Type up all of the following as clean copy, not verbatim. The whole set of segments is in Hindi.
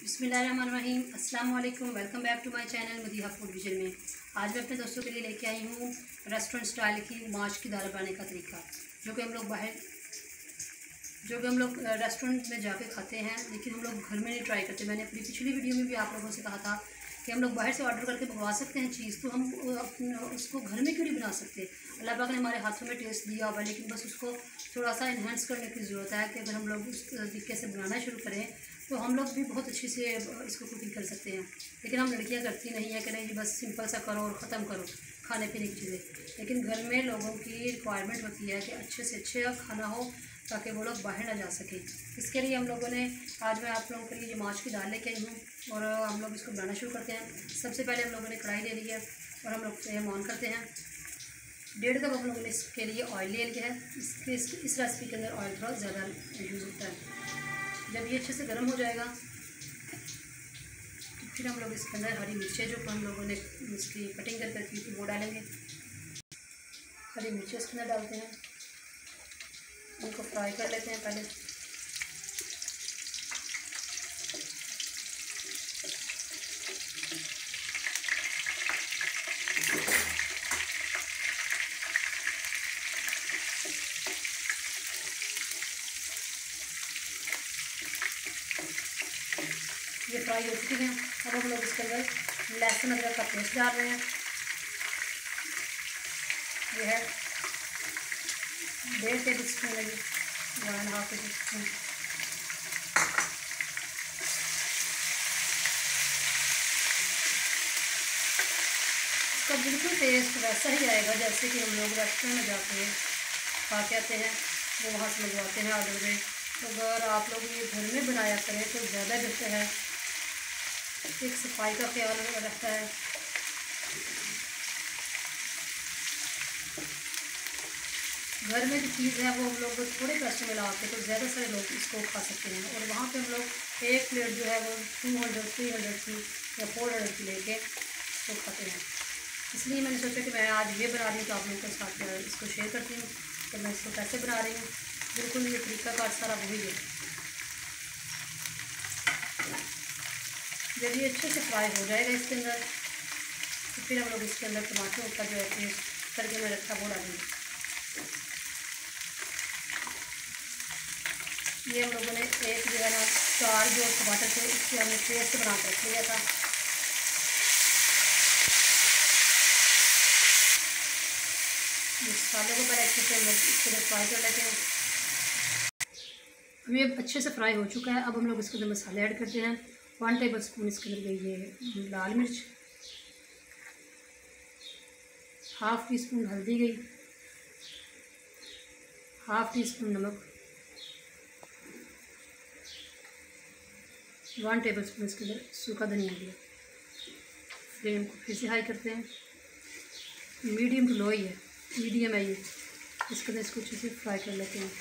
बिस्मिल्लाहिर्रहमानिर्रहीम। अस्सलाम वालेकुम। Welcome back to my channel Madiha food vision में। आज मैं अपने दोस्तों के लिए लेके आई हूँ रेस्टोरेंट स्टाइल की माश की दाल बनाने का तरीका, जो कि हम लोग रेस्टोरेंट में जाके खाते हैं, लेकिन हम लोग घर में नहीं ट्राई करते। मैंने अपनी पिछली वीडियो में भी आप लोगों से कहा था कि हम लोग बाहर से ऑर्डर करके मंगवा सकते हैं चीज़, तो हम उसको घर में क्यों नहीं बना सकते। अल्लाह पाक ने हमारे हाथों में टेस्ट दिया हुआ, लेकिन बस उसको थोड़ा सा इन्हेंस करने की ज़रूरत है कि अगर हम लोग उस तरीके से बनाना शुरू करें तो हम लोग भी बहुत अच्छी से इसको कुकिंग कर सकते हैं। लेकिन हम लड़कियां करती नहीं है कि नहीं जी बस सिंपल सा करो और ख़त्म करो खाने पीने की चीज़ें। लेकिन घर में लोगों की रिक्वायरमेंट होती है कि अच्छे से अच्छा खाना हो ताकि वो लोग बाहर ना जा सकें। इसके लिए हम लोगों ने आज मैं आप लोगों के लिए माश की दाल लेके आई हूँ और हम लोग इसको बनाना शुरू करते हैं। सबसे पहले हम लोगों ने कढ़ाई ले ली है और हम लोग फ्लेम ऑन करते हैं। 1.5 कप हम लोगों ने इसके लिए ऑयल ले लिया है। इस रेसिपी के अंदर ऑयल थोड़ा ज़्यादा यूज़ होता है। जब ये अच्छे से गर्म हो जाएगा तो फिर हम लोग इसके अंदर हरी मिर्चें जो हम लोगों ने इसकी कटिंग कर रखी थी वो डालेंगे। हरी मिर्चें इसके अंदर डालते हैं, उनको फ्राई कर लेते हैं पहले। ये फ्राई हो चुकी हैं। अब हम लोग इसके अंदर लहसुन अदरक का पेस्ट डाल रहे हैं। ये है 1.5 टेबल स्पून है, 1.5 टेबल स्पून। इसका बिल्कुल टेस्ट वैसा ही आएगा जैसे कि हम लोग रेस्टोरेंट में जाके खा के आते हैं, वो वहाँ से मंगवाते हैं ऑर्डर में। तो अगर आप लोग ये घर में बनाया करें तो ज़्यादा बेहतर है। एक सफाई का ख्याल रखता है। घर में जो चीज़ है वो हम लोग थोड़े पैसे में ला के तो ज़्यादा सारे लोग इसको खा सकते हैं, और वहाँ पे हम लोग एक प्लेट जो है वो 200 300 की या 400 की लेके तो खाते हैं। इसलिए मैंने सोचा कि मैं आज ये बना रही हूँ तो आप लोगों के साथ इसको शेयर करती हूँ तो मैं इसको कैसे बना रही हूँ। बिल्कुल ये तरीका का सारा वही है। जब ये अच्छे से फ्राई हो जाएगा इसके अंदर तो फिर हम लोग इसके अंदर टमाटर का जो है पेस्ट करके मैं रखा वो डालेंगे। ये हम लोगों ने एक जो है ना 4 जो टमाटर थे इससे हमने पेस्ट बना कर रख लिया था। मसाले को पहले अच्छे से हम लोग इसके अंदर फ्राई कर लेते हैं। अब ये अच्छे से फ्राई हो चुका है। अब हम लोग इसके अंदर मसाले ऐड करते हैं। 1 टेबल स्पून इसके अंदर गई है लाल मिर्च, 1/2 टीस्पून हल्दी गई, 1/2 टीस्पून नमक, 1 टेबल स्पून इसके अंदर सूखा धनिया दिया। फ्लेम को फिर से हाई करते हैं। मीडियम टू लो ही है, मीडियम है ये। इसके अंदर इसको अच्छे से फ्राई कर लेते हैं।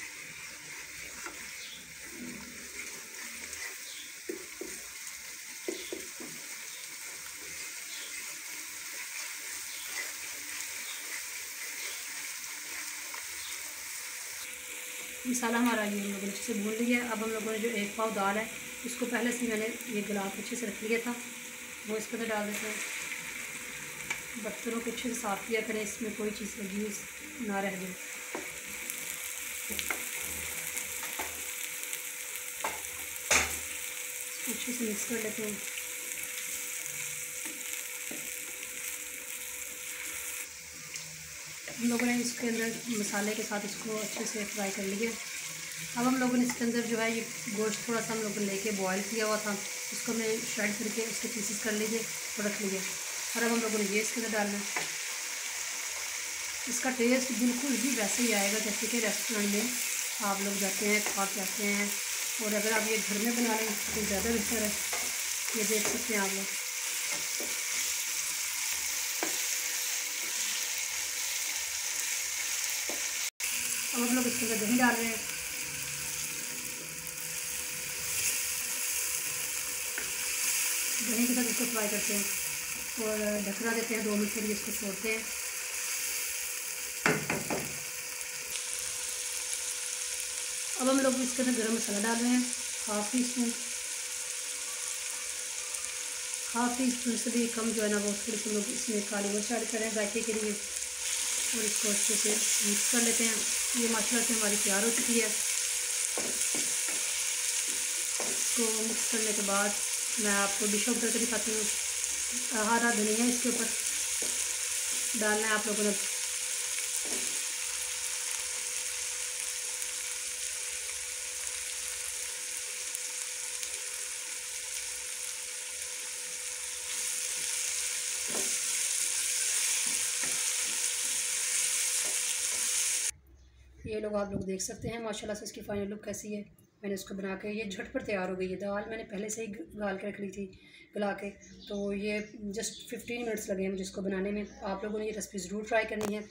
मसाला हमारा ये हम लोगों ने अच्छे से भून लिया है। अब हम लोगों ने जो 1 पाव दाल है उसको पहले से मैंने ये गिलास अच्छे से रख लिया था, वो इसके अंदर डाल देते हैं। बर्तनों को अच्छे से साफ़ किया करें, इसमें कोई चीज़ लगी हुई ना रह जाए। अच्छे से मिक्स कर लेते हैं। हम लोगों ने इसके अंदर मसाले के साथ इसको अच्छे से फ्राई कर लिया। अब हम लोगों ने इसके अंदर जो है ये गोश्त थोड़ा सा हम लोगों ने लेके बॉयल किया हुआ था, उसको हमने श्रेड करके उसके पीसेस कर लीजिए और रख लीजिए। और अब हम लोगों ने ये इसके अंदर डालना है। इसका टेस्ट बिल्कुल ही वैसे ही आएगा जैसे कि रेस्टोरेंट में आप लोग जाते हैं खा के आते हैं। और अगर आप ये घर में बना लें तो ज़्यादा बेहतर है। ये देख सकते हैं आप लोग। अब हम लोग इसके अंदर दही डाल रहे हैं। दही के साथ इसको फ्राई करते हैं और ढकना देते हैं। 2 मिनट के लिए इसको छोड़ते हैं। अब हम लोग इसके अंदर गरम मसाला डाल रहे हैं, 1/2 टीस्पून। हाफ टी स्पून से भी कम जो है ना वो थोड़ी सी लोग इसमें काली मिर्च ऐड करें जायके के लिए, और इसको अच्छे से मिक्स कर लेते हैं। ये माशाल्लाह से हमारी तैयार हो चुकी है। इसको मिक्स करने के बाद मैं आपको डिश आउट करके दिखाती हूँ। हरा धनिया इसके ऊपर डालना है आप लोगों ने। ये लोग आप लोग देख सकते हैं माशाल्लाह से इसकी फाइनल लुक कैसी है। मैंने इसको बना के ये झटपट तैयार हो गई है। दाल मैंने पहले से ही गाल के रख ली थी गला के, तो ये जस्ट 15 मिनट्स लगे हैं मुझे इसको बनाने में। आप लोगों ने ये रेसिपी ज़रूर ट्राई करनी है।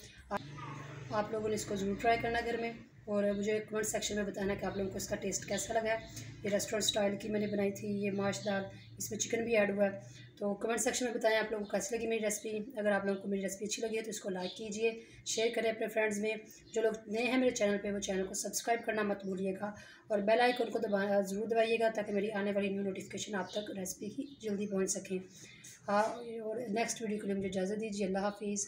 आप लोगों ने इसको ज़रूर ट्राई करना घर में, और मुझे कमेंट सेक्शन में बताना कि आप लोगों को इसका टेस्ट कैसा लगा है। ये रेस्टोरेंट स्टाइल की मैंने बनाई थी, ये माश दाल, इसमें चिकन भी ऐड हुआ है। तो कमेंट सेक्शन में बताएं आप लोगों को कैसी लगी मेरी रेसिपी। अगर आप लोगों को मेरी रेसिपी अच्छी लगी है तो इसको लाइक कीजिए, शेयर करें अपने फ्रेंड्स में। जो लोग नए हैं मेरे चैनल पे वो चैनल को सब्सक्राइब करना मत भूलिएगा, और बेल आइकन को ज़रूर दबाइएगा ताकि मेरी आने वाली न्यू नोटिफिकेशन आप तक रेसिपी की जल्दी पहुँच सकें। हाँ, और नेक्स्ट वीडियो के लिए मुझे इजाज़त दीजिए। अल्लाह हाफिज़।